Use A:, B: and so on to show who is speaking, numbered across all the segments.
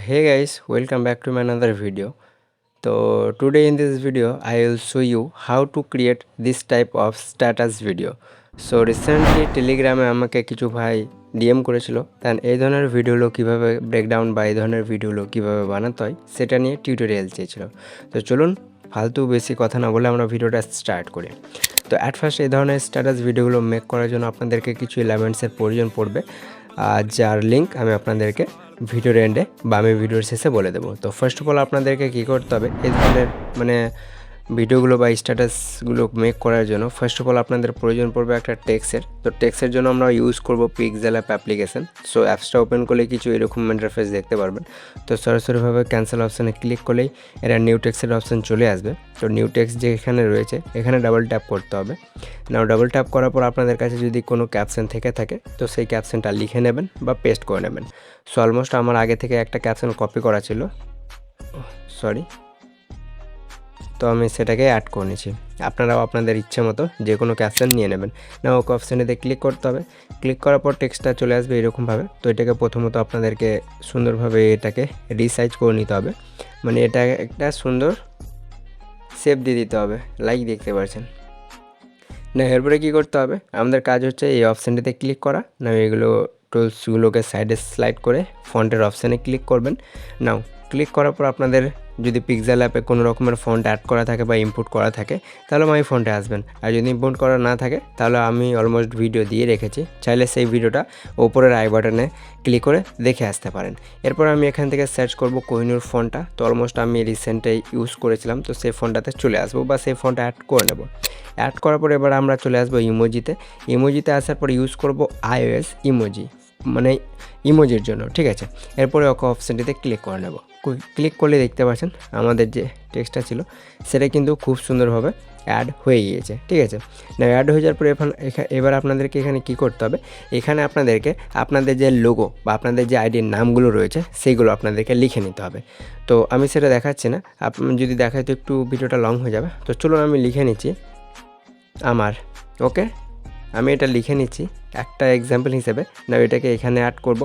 A: Hey guys, welcome back to my another video. So today in this video I will show you how to create this type of status video. So recently টেলিগ্রামে আমাকে কিছু ভাই DM করেছিল দেন এই ধরনের ভিডিওগুলো কীভাবে breakdown বা এই ধরনের ভিডিওগুলো কীভাবে বানাতে হয় সেটা নিয়ে টিউটোরিয়াল চেয়েছিল। তো চলুন ফালতু বেশি কথা না বলে আমরা ভিডিওটা স্টার্ট করি। তো অ্যাট ফার্স্ট এই ধরনের স্ট্যাটাস ভিডিওগুলো মেক করার জন্য আপনাদেরকে কিছু এলিমেন্টসের প্রয়োজন পড়বে, যার লিঙ্ক আমি আপনাদেরকে ভিডিওর এন্ডে বা আমি ভিডিওর শেষে বলে দেবো। তো ফার্স্ট অফ অল আপনাদেরকে কী করতে হবে, এই ধরনের ভিডিওগুলো বা স্ট্যাটাসগুলো মেক করার জন্য ফার্স্ট অফ অল আপনাদের প্রয়োজন পড়বে একটা টেক্সটের। তো টেক্সটের জন্য আমরা ইউজ করব পিক্সেল অ্যাপ অ্যাপ্লিকেশন। সো অ্যাপসটা ওপেন করলে কিছু এরকম ইন্টারফেস দেখতে পারবেন। তো সরাসরিভাবে ক্যান্সেল অপশানে ক্লিক করলেই এরা নিউ টেক্সটের অপশান চলে আসবে। তো নিউ টেক্সট যে এখানে রয়েছে এখানে ডাবল ট্যাপ করতে হবে। নাও ডাবল ট্যাপ করার পর আপনাদের কাছে যদি কোনো ক্যাপশন থেকে থাকে তো সেই ক্যাপশনটা লিখে নেবেন বা পেস্ট করে নেবেন। সো অলমোস্ট আমার আগে থেকে একটা ক্যাপশন কপি করা ছিল, তো আমি সেটাকে অ্যাড করে নিয়েছি। আপনারাও আপনাদের ইচ্ছে মতো যে কোনো ক্যাপশন নিয়ে নেবেন। না ওকে অপশানেতে ক্লিক করতে হবে। ক্লিক করার পর টেক্সটটা চলে আসবে এরকমভাবে। তো এটাকে প্রথমত আপনাদেরকে সুন্দরভাবে এটাকে রিসাইজ করে নিতে হবে, মানে এটা একটা সুন্দর শেপ দিয়ে দিতে হবে, লাইক দেখতে পাচ্ছেন না। এরপরে কী করতে হবে, আমাদের কাজ হচ্ছে এই অপশানটিতে ক্লিক করা। না এগুলো টুলসগুলোকে সাইডে স্লাইড করে ফন্টের অপশানে ক্লিক করবেন। নাও ক্লিক করার পর আপনাদের যদি পিক্সেল অ্যাপে কোনো রকমের ফন্ট অ্যাড করা থাকে বা ইনপুট করা থাকে তাহলে মাই ফন্টে আসবেন, আর যদি ইনপুট করা না থাকে তাহলে আমি অলমোস্ট ভিডিও দিয়ে রেখেছি, চাইলে সেই ভিডিওটা ওপরের আই বাটনে ক্লিক করে দেখে আসতে পারেন। এরপর আমি এখান থেকে সার্চ করব কোহিনুর ফন্টটা। তো অলমোস্ট আমি রিসেন্টে ইউজ করেছিলাম, তো সেই ফন্টটাতে চলে আসবো বা সেই ফন্টটা অ্যাড করে নেব। অ্যাড করার পর এবার আমরা চলে আসবো ইমোজিতে আসার পর ইউজ করব iOS ইমোজি, মানে ইমোজির জন্য, ঠিক আছে। এরপরে ওকে অপশানটিতে ক্লিক করে নেব। ক্লিক করলে দেখতে পাচ্ছেন আমাদের যে টেক্সটটা ছিল সেটা কিন্তু খুব সুন্দরভাবে অ্যাড হয়ে গিয়েছে, ঠিক আছে। না অ্যাড হয়ে যাওয়ার পরে এবার আপনাদেরকে এখানে কি করতে হবে, এখানে আপনাদেরকে আপনাদের যে লোগো বা আপনাদের যে আইডির নামগুলো রয়েছে সেইগুলো আপনাদেরকে লিখে নিতে হবে। তো আমি সেটা দেখাচ্ছি না, আপনি যদি দেখাই তো একটু ভিডিওটা লং হয়ে যাবে। তো চলুন আমি লিখে নিচ্ছি আমার, ওকে আমি এটা লিখে নিচ্ছি একটা এক্সাম্পল হিসেবে। না এটাকে এখানে অ্যাড করব।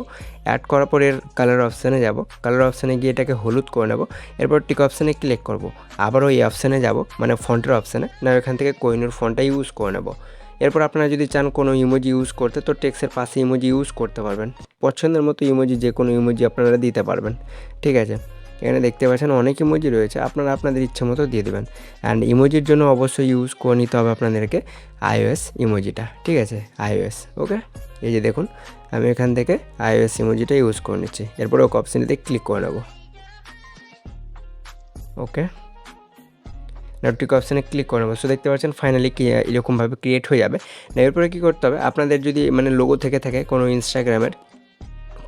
A: অ্যাড করার পর এর কালার অপশানে যাব, কালার অপশানে গিয়ে এটাকে হলুদ করে নেব। এরপর টিক অপশানে ক্লিক করব, আবারও এই অপশানে যাব, মানে ফন্টের অপশানে। না এখান থেকে কোহিনুর ফন্টটা ইউজ করে নেব। এরপর আপনারা যদি চান কোনো ইমোজি ইউজ করতে তো টেক্সটের পাশে ইমোজি ইউজ করতে পারবেন, পছন্দের মতো ইমোজি যে কোনো ইমোজি আপনারা দিতে পারবেন, ঠিক আছে। এখানে দেখতে পাচ্ছেন অনেক ইমোজি রয়েছে, আপনারা আপনাদের ইচ্ছে মতো দিয়ে দেবেন। অ্যান্ড ইমোজির জন্য অবশ্যই ইউজ করে নিতে হবে আপনাদেরকে iOS ইমোজিটা, ঠিক আছে, iOS, ওকে। এই যে দেখুন আমি এখান থেকে iOS ইমোজিটা ইউজ করে নিচ্ছি। এরপরে ওকে অপশানটিতে ক্লিক করে নেব, ওকে। টিক অপশানে ক্লিক করে নেবো। সো দেখতে পাচ্ছেন ফাইনালি কি এরকমভাবে ক্রিয়েট হয়ে যাবে। না এরপরে কী করতে হবে, আপনাদের যদি লোগো থেকে থাকে কোনো ইনস্টাগ্রামের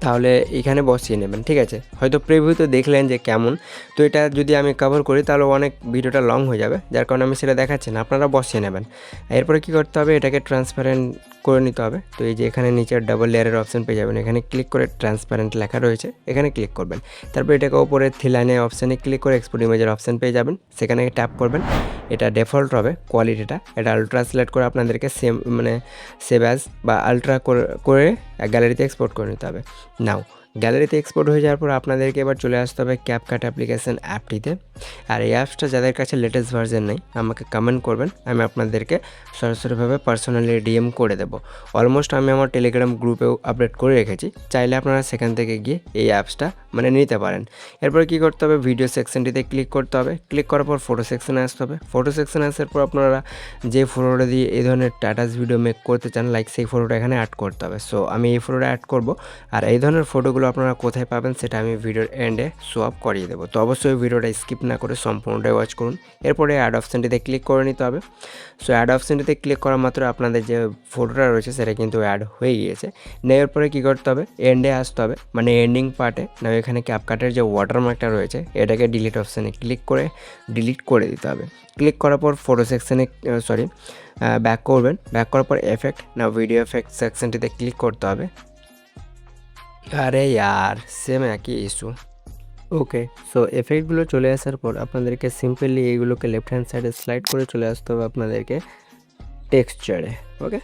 A: তাহলে এখানে বসিয়ে নেবেন, ঠিক আছে। হয়তো প্রিভিউতে দেখলেন যে কেমন, তো এটা যদি আমি কভার করি তাহলে অনেক ভিডিওটা লং হয়ে যাবে, যার কারণে আমি সেটা দেখাচ্ছি না, আপনারা বসিয়ে নেবেন। এরপরে কী করতে হবে, এটাকে ট্রান্সপারেন্ট করে নিতে হবে। তো এই যে এখানে নিচে ডাবল লেয়ারের অপশান পেয়ে যাবেন, এখানে ক্লিক করে ট্রান্সপারেন্ট লেখা রয়েছে এখানে ক্লিক করবেন। তারপর এটাকে ওপরে থ্রি লাইনের অপশানে ক্লিক করে এক্সপোর্ট ইমেজের অপশান পেয়ে যাবেন, সেখানে ট্যাপ করবেন। এটা ডিফল্ট হবে কোয়ালিটিটা, এটা আলট্রা সিলেক্ট করে আপনাদেরকে সেভ অ্যাজ বা আলট্রা করে গ্যালারিতে এক্সপোর্ট করে নিতে হবে। নাও গ্যালারিতে এক্সপোর্ট হয়ে যাওয়ার পর আপনাদেরকে এবার চলে আসতে হবে ক্যাপকাট অ্যাপ্লিকেশন অ্যাপটিতে। আর এই অ্যাপসটা যাদের কাছে লেটেস্ট ভার্সন নেই আমাকে কমেন্ট করবেন, আমি আপনাদেরকে সরাসরিভাবে পার্সোনালি ডিএম করে দেবো। অলমোস্ট আমি আমার টেলিগ্রাম গ্রুপেও আপডেট করে রেখেছি, চাইলে আপনারা সেখান থেকে গিয়ে এই অ্যাপসটা নিতে পারেন। এরপর কী করতে হবে, ভিডিও সেকশনটিতে ক্লিক করতে হবে। ক্লিক করার পর ফটো সেকশনে আসতে হবে। ফটো সেকশনে আসার পর আপনারা যে ফটোটা দিয়ে এই ধরনের স্ট্যাটাস ভিডিও মেক করতে চান লাইক সেই ফটোটা এখানে অ্যাড করতে হবে। সো আমি এই ফটোটা অ্যাড করব, আর এই ধরনের ফটোগুলো আপনারা কোথায় পাবেন সেটা আমি ভিডিওর এন্ডে শো আপ করিয়ে দেবো। তো অবশ্যই ভিডিওটা স্কিপ না করে সম্পূর্ণটাই ওয়াচ করুন। এরপরে অ্যাড অপশানটিতে ক্লিক করে নিতে হবে। সো অ্যাড অপশানটিতে ক্লিক করা মাত্র আপনাদের যে ফটোটা রয়েছে সেটা কিন্তু অ্যাড হয়ে গিয়েছে। নেওয়ার পরে কী করতে হবে, এন্ডে আসতে হবে, মানে এন্ডিং পার্টে। না এখানে ক্যাপকাটের যে ওয়াটারমার্কটা রয়েছে এটাকে ডিলিট অপশানে ক্লিক করে ডিলিট করে দিতে হবে। ক্লিক করার পর ফটো সেকশানে ব্যাক করবেন। ব্যাক করার পর এফেক্ট, না ভিডিও এফেক্ট সেকশনটিতে ক্লিক করতে হবে। আরে ইয়ার সেম একই ইস্যু, ওকে। সো এফেক্টগুলো চলে আসার পর আপনাদেরকে সিম্পলি এইগুলোকে লেফট হ্যান্ড সাইডে স্লাইড করে চলে আসতে হবে আপনাদেরকে টেক্সচারে, ওকে।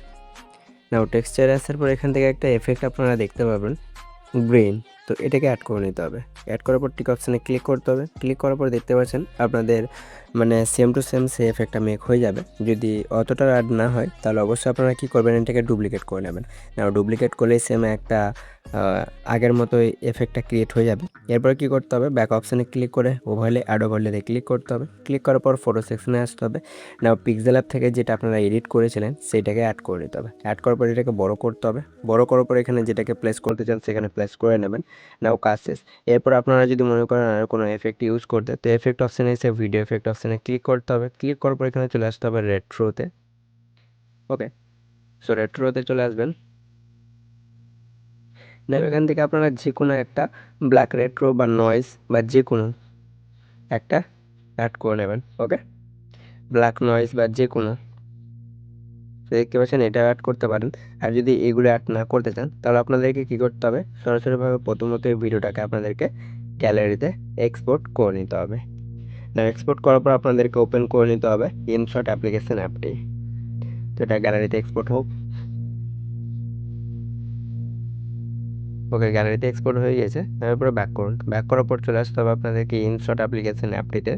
A: নাও টেক্সচারে আসার পর এখান থেকে একটা এফেক্ট আপনারা দেখতে পাবেন গ্রিন, তো এটাকে অ্যাড করে নিতে হবে। অ্যাড করার পর টিক অপশানে ক্লিক করতে হবে। ক্লিক করার পর দেখতে পাচ্ছেন আপনাদের মানে সেম টু সেম সে এফেক্টটা মেক হয়ে যাবে। যদি অতটা অ্যাড না হয় তাহলে অবশ্যই আপনারা কী করবেন, এটাকে ডুপ্লিকেট করে নেবেন। ডুপ্লিকেট করলেই সেম একটা আগের মতোই এফেক্টটা ক্রিয়েট হয়ে যাবে। এরপরে কী করতে হবে, ব্যাক অপশানে ক্লিক করে ওভারলে অ্যাড ওভারলেতে ক্লিক করতে হবে। ক্লিক করার পর ফটো সেকশনে আসতে হবে। পিক্সেল অ্যাপ থেকে যেটা আপনারা এডিট করেছিলেন সেইটাকে অ্যাড করে নিতে হবে। অ্যাড করার পর এটাকে বড় করতে হবে। বড় করার পর এখানে যেটাকে প্লেস করতে চান সেখানে প্লেস করে নেবেন। কাজ শেষ। এরপর আপনারা যদি মনে করেন আর কোনো এফেক্ট ইউজ করতে, তো এফেক্ট অপশানে এসে ভিডিও এফেক্ট অপশানে ক্লিক করতে হবে। ক্লিক করার পর এখানে চলে আসতে হবে রেট্রোতে। ওকে, সো রেট্রোতে চলে আসবেন। এখান থেকে আপনারা যে কোনো একটা ব্ল্যাক রেট্রো বা নয়েজ বা যে কোনো একটা অ্যাড করে নেবেন। ওকে, ব্ল্যাক নয়েজ বা যে কোনো দেখতে পাচ্ছেন এটা অ্যাড করতে পারেন। আর যদি এগুলো অ্যাড না করতে চান তাহলে আপনাদেরকে কী করতে হবে, সরাসরিভাবে প্রথমত এই ভিডিওটাকে আপনাদেরকে গ্যালারিতে এক্সপোর্ট করে নিতে হবে। এক্সপোর্ট করার পর আপনাদেরকে ওপেন করে নিতে হবে ইনশট অ্যাপ্লিকেশন অ্যাপটি। তো এটা গ্যালারিতে এক্সপোর্ট হোক। ওকে, গ্যালারিতে এক্সপোর্ট হয়ে গেছে। তারপরে ব্যাক করুন। ব্যাক করার পর চলে আসতে হবে আপনাদেরকে ইনশট অ্যাপ্লিকেশন অ্যাপটিতে।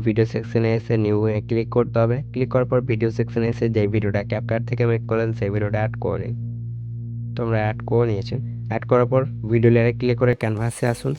A: ভিডিও সেকশনে এসে নিউ এ ক্লিক করতে হবে। ক্লিক করার পর ভিডিও সেকশনে এসে যে ভিডিওটা ক্যাপকাট থেকে মেক করলেন সেই ভিডিওটা অ্যাড করে নিন। তো আমরা অ্যাড করে নিয়েছি। অ্যাড করার পর ভিডিও লেয়ারে ক্লিক করে ক্যানভাসে আসুন।